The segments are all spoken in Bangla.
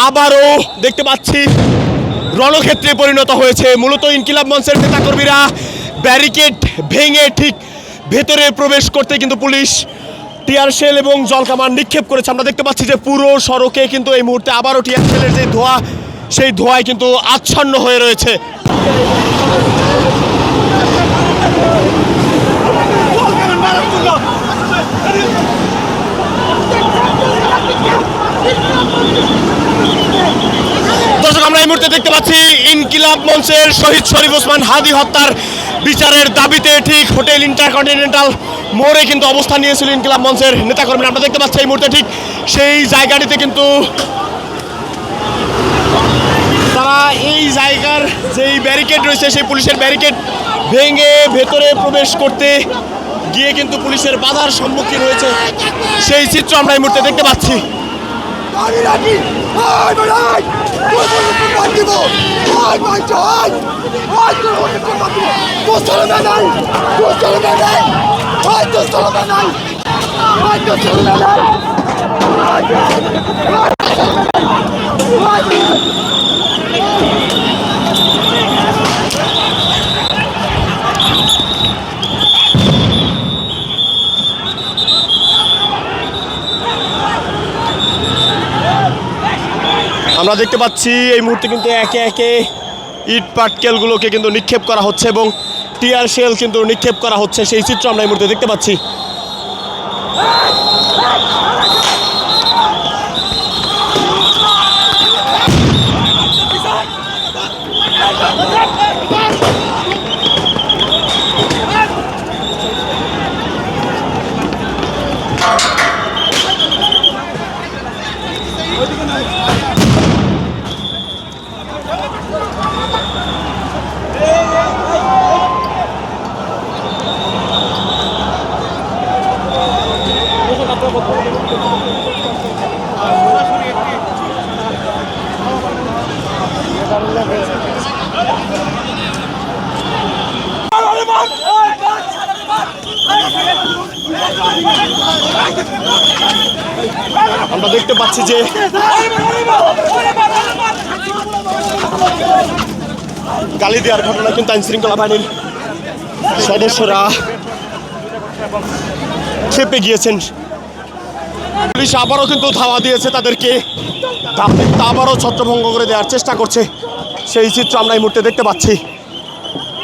আবারও দেখতে পাচ্ছি রণক্ষেত্রে পরিণত হয়েছে। মূলত ইনকিলাব মঞ্চের নেতাকর্মীরা ব্যারিকেড ভেঙে ঠিক ভেতরে প্রবেশ করতে কিন্তু পুলিশ টিয়ার শেল এবং জলকামান নিক্ষেপ করেছে। আমরা দেখতে পাচ্ছি যে পুরো সড়কে কিন্তু এই মুহূর্তে আবারও টিয়ার শেলের যে ধোঁয়া, সেই ধোঁয়ায় কিন্তু আচ্ছন্ন হয়ে রয়েছে। দর্শক, আমরা এই মুহূর্তে দেখতে পাচ্ছি ইনকিলাব মঞ্চের শহীদ শরীফ ওসমান হাদি হত্যার বিচারের দাবিতে ঠিক হোটেল ইন্টারকন্টিনেন্টাল মোড়ে কিন্তু অবস্থান নিয়েছিল ইনকিলাব মঞ্চের নেতাকর্মীরা। আমরা দেখতে পাচ্ছি এই মুহূর্তে ঠিক সেই জায়গাটিতে কিন্তু তারা এই জায়গার যেই ব্যারিকেড রয়েছে সেই পুলিশের ব্যারিকেড ভেঙে ভেতরে প্রবেশ করতে গিয়ে কিন্তু পুলিশের বাধার সম্মুখীন হয়েছে, সেই চিত্র আমরা এই মুহূর্তে দেখতে পাচ্ছি। আমরা দেখতে পাচ্ছি এই মুহূর্তে কিন্তু একে একে ইট পাটকেলগুলোকে কিন্তু নিক্ষেপ করা হচ্ছে এবং টিয়ার শেল কিন্তু নিক্ষেপ করা হচ্ছে, সেই চিত্র আমরা এই মুহূর্তে দেখতে পাচ্ছি। আমরা দেখতে পাচ্ছি যে গালি দেওয়ার ঘটনা কিন্তু আইন শৃঙ্খলা বাহিনীর সদস্যরা খেপে গিয়েছেন। পুলিশ আবারও কিন্তু ধাওয়া দিয়েছে তাদেরকে, আবারও ছত্রভঙ্গ করে দেওয়ার চেষ্টা করছে, সেই চিত্র আমরা এই মুহূর্তে দেখতে পাচ্ছি।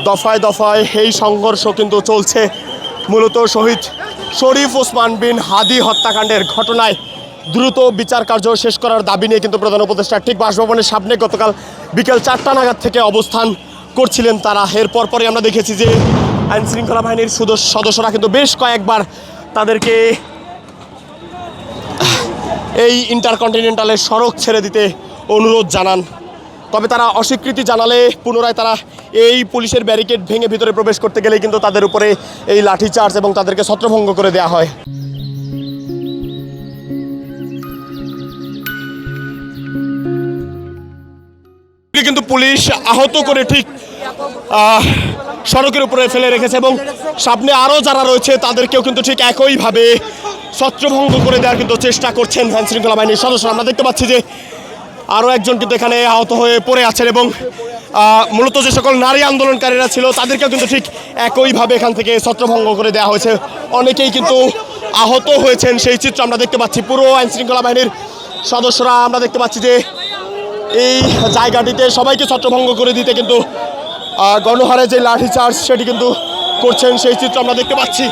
দফায় দফায় এই সংঘর্ষ কিন্তু চলছে। মূলত শহীদ শরীফ ওসমান বিন হাদি হত্যাকাণ্ডের ঘটনায় দ্রুত বিচার কার্য শেষ করার দাবি নিয়ে কিন্তু প্রধান উপদেষ্টা ঠিক বাসভবনের সামনে গতকাল বিকেল 4টা নাগাদ থেকে অবস্থান করছিলেন তারা। এর পরপরই আমরা দেখেছি যে আইন শৃঙ্খলা বাহিনীর সদস্যরা কিন্তু বেশ কয়েকবার তাদেরকে এই ইন্টারকন্টিনেন্টালের সড়ক ছেড়ে দিতে অনুরোধ জানান, তবে তারা অস্বীকৃতি জানালে পুনরায় তারা এই পুলিশের ব্যারিকেড ভেঙে ভিতরে প্রবেশ করতে গেলেই কিন্তু তাদের উপরে এই লাঠিচার্জ এবং তাদেরকে ছত্রভঙ্গ করে দেওয়া হয়। কিন্তু পুলিশ আহত করে ঠিক সড়কের উপরে ফেলে রেখেছে এবং সামনে আরও যারা রয়েছে তাদেরকেও কিন্তু ঠিক একইভাবে ছত্রভঙ্গ করে দেওয়ার কিন্তু চেষ্টা করছেন আইন শৃঙ্খলা বাহিনীর সদস্যরা। আমরা দেখতে পাচ্ছি যে আরও একজন কিন্তু এখানে আহত হয়ে পড়ে আছেন এবং মূলত যে সকল নারী আন্দোলনকারীরা ছিল তাদেরকেও কিন্তু ঠিক একইভাবে এখান থেকে ছত্রভঙ্গ করে দেওয়া হয়েছে। অনেকেই কিন্তু আহত হয়েছেন, সেই চিত্র আমরা দেখতে পাচ্ছি। পুরো আইন শৃঙ্খলা বাহিনীর সদস্যরা আমরা দেখতে পাচ্ছি যে এই জায়গাটিতে সবাইকে ছত্রভঙ্গ করে দিতে কিন্তু গণহারে যে লাঠিচার্জ সেটি কিন্তু করছেন, সেই চিত্র আমরা দেখতে পাচ্ছি।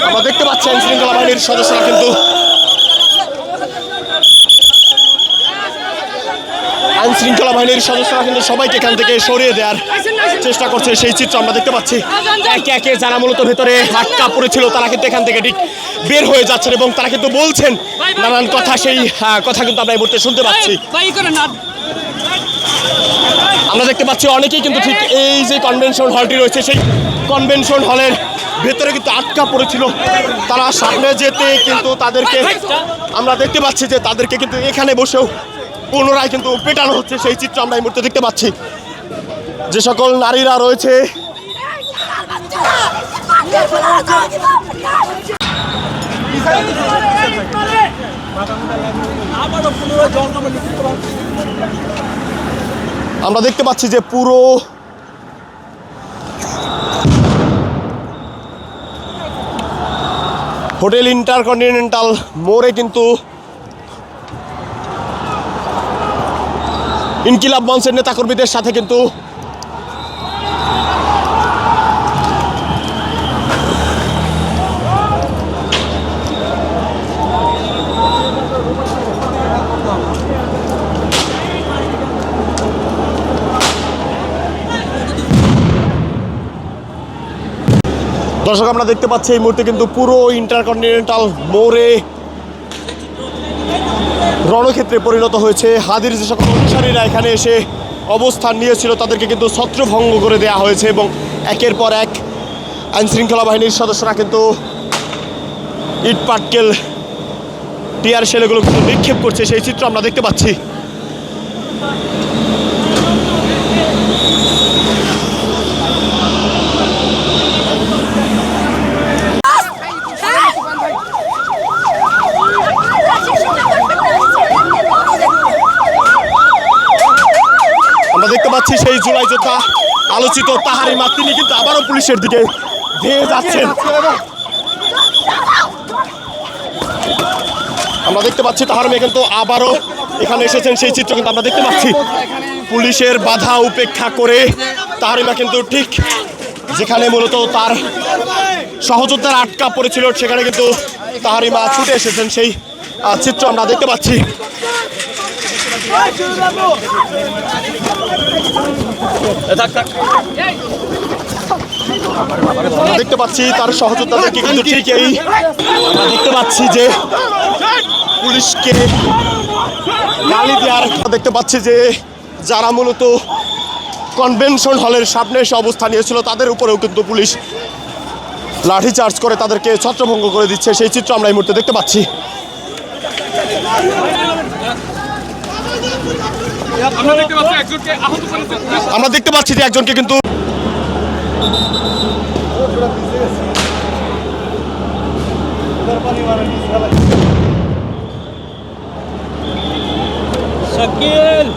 আমরা দেখতে পাচ্ছি আইন শৃঙ্খলা বাহিনীর সদস্যরা কিন্তু সবাইকে এখান থেকে সরিয়ে দেওয়ার চেষ্টা করছে, সেই চিত্র আমরা দেখতে পাচ্ছি। একে একে যারা মূলত ভেতরে আটকা পড়েছিল তারা কিন্তু এখান থেকে ঠিক বের হয়ে যাচ্ছেন এবং তারা কিন্তু বলছেন নানান কথা, সেই কথা কিন্তু আমরা এই মুহূর্তে শুনতে পাচ্ছি। আমরা দেখতে পাচ্ছি অনেকেই কিন্তু ঠিক এই যে কনভেনশন হলটি রয়েছে সেই কনভেনশন হলের ভেতরে কিন্তু আটকা পড়েছিল। তারা সামনে যেতে কিন্তু তাদেরকে আমরা দেখতে পাচ্ছি যে তাদেরকে কিন্তু এখানে বসেও পুনরায় কিন্তু পেটানো হচ্ছে, সেই চিত্র আমরা এই মুহূর্তে দেখতে পাচ্ছি। যে সকল নারীরা রয়েছে আমরা দেখতে পাচ্ছি যে পুরো হোটেল ইন্টারকন্টিনেন্টাল মোড়ে কিন্তু ইনকিলাব মঞ্চের নেতাকর্মীদের সাথে কিন্তু দর্শক আমরা দেখতে পাচ্ছি এই মুহূর্তে কিন্তু পুরো ইন্টারকন্টিনেন্টাল মোড়ে রণক্ষেত্রে পরিণত হয়েছে। হাদির যে সকল অনুসারীরা এখানে এসে অবস্থান নিয়েছিল তাদেরকে কিন্তু ছত্রভঙ্গ করে দেওয়া হয়েছে এবং একের পর এক আইনশৃঙ্খলা বাহিনীর সদস্যরা কিন্তু ইট পাটকেল টিয়ার শেলগুলো কিন্তু নিক্ষেপ করছে, সেই চিত্র আমরা দেখতে পাচ্ছি। আমরা দেখতে পাচ্ছি সেই জুলাই যোদ্ধা আলোচিত তাহারিমা, তিনি কিন্তু আবারও পুলিশের দিকে ধেয়ে যাচ্ছেন। আমরা দেখতে পাচ্ছি তাহারিমা কিন্তু আবারও এখানে এসেছেন, সেই চিত্র কিন্তু আমরা দেখতে পাচ্ছি। পুলিশের বাধা উপেক্ষা করে তাহারিমা কিন্তু ঠিক যেখানে মূলত তার সহযোদ্ধারা আটকা পড়েছিল সেখানে কিন্তু তাহারিমা ছুটে এসেছেন, সেই চিত্র আমরা দেখতে পাচ্ছি। দেখতে পাচ্ছি তার সহযোদ্ধাদেরকে কিন্তু ঠিক এই দেখতে পাচ্ছি যে পুলিশকে গালি দেওয়ার দেখতে পাচ্ছি যে যারা মূলত কনভেনশন হলের সামনে এসে অবস্থান নিয়েছিল তাদের উপরেও কিন্তু পুলিশ লাঠিচার্জ করে তাদেরকে ছত্রভঙ্গ করে দিচ্ছে, সেই চিত্র আমরা এই মুহূর্তে দেখতে পাচ্ছি। আমরা দেখতে পাচ্ছি যে একজনকে কিন্তু শাকিল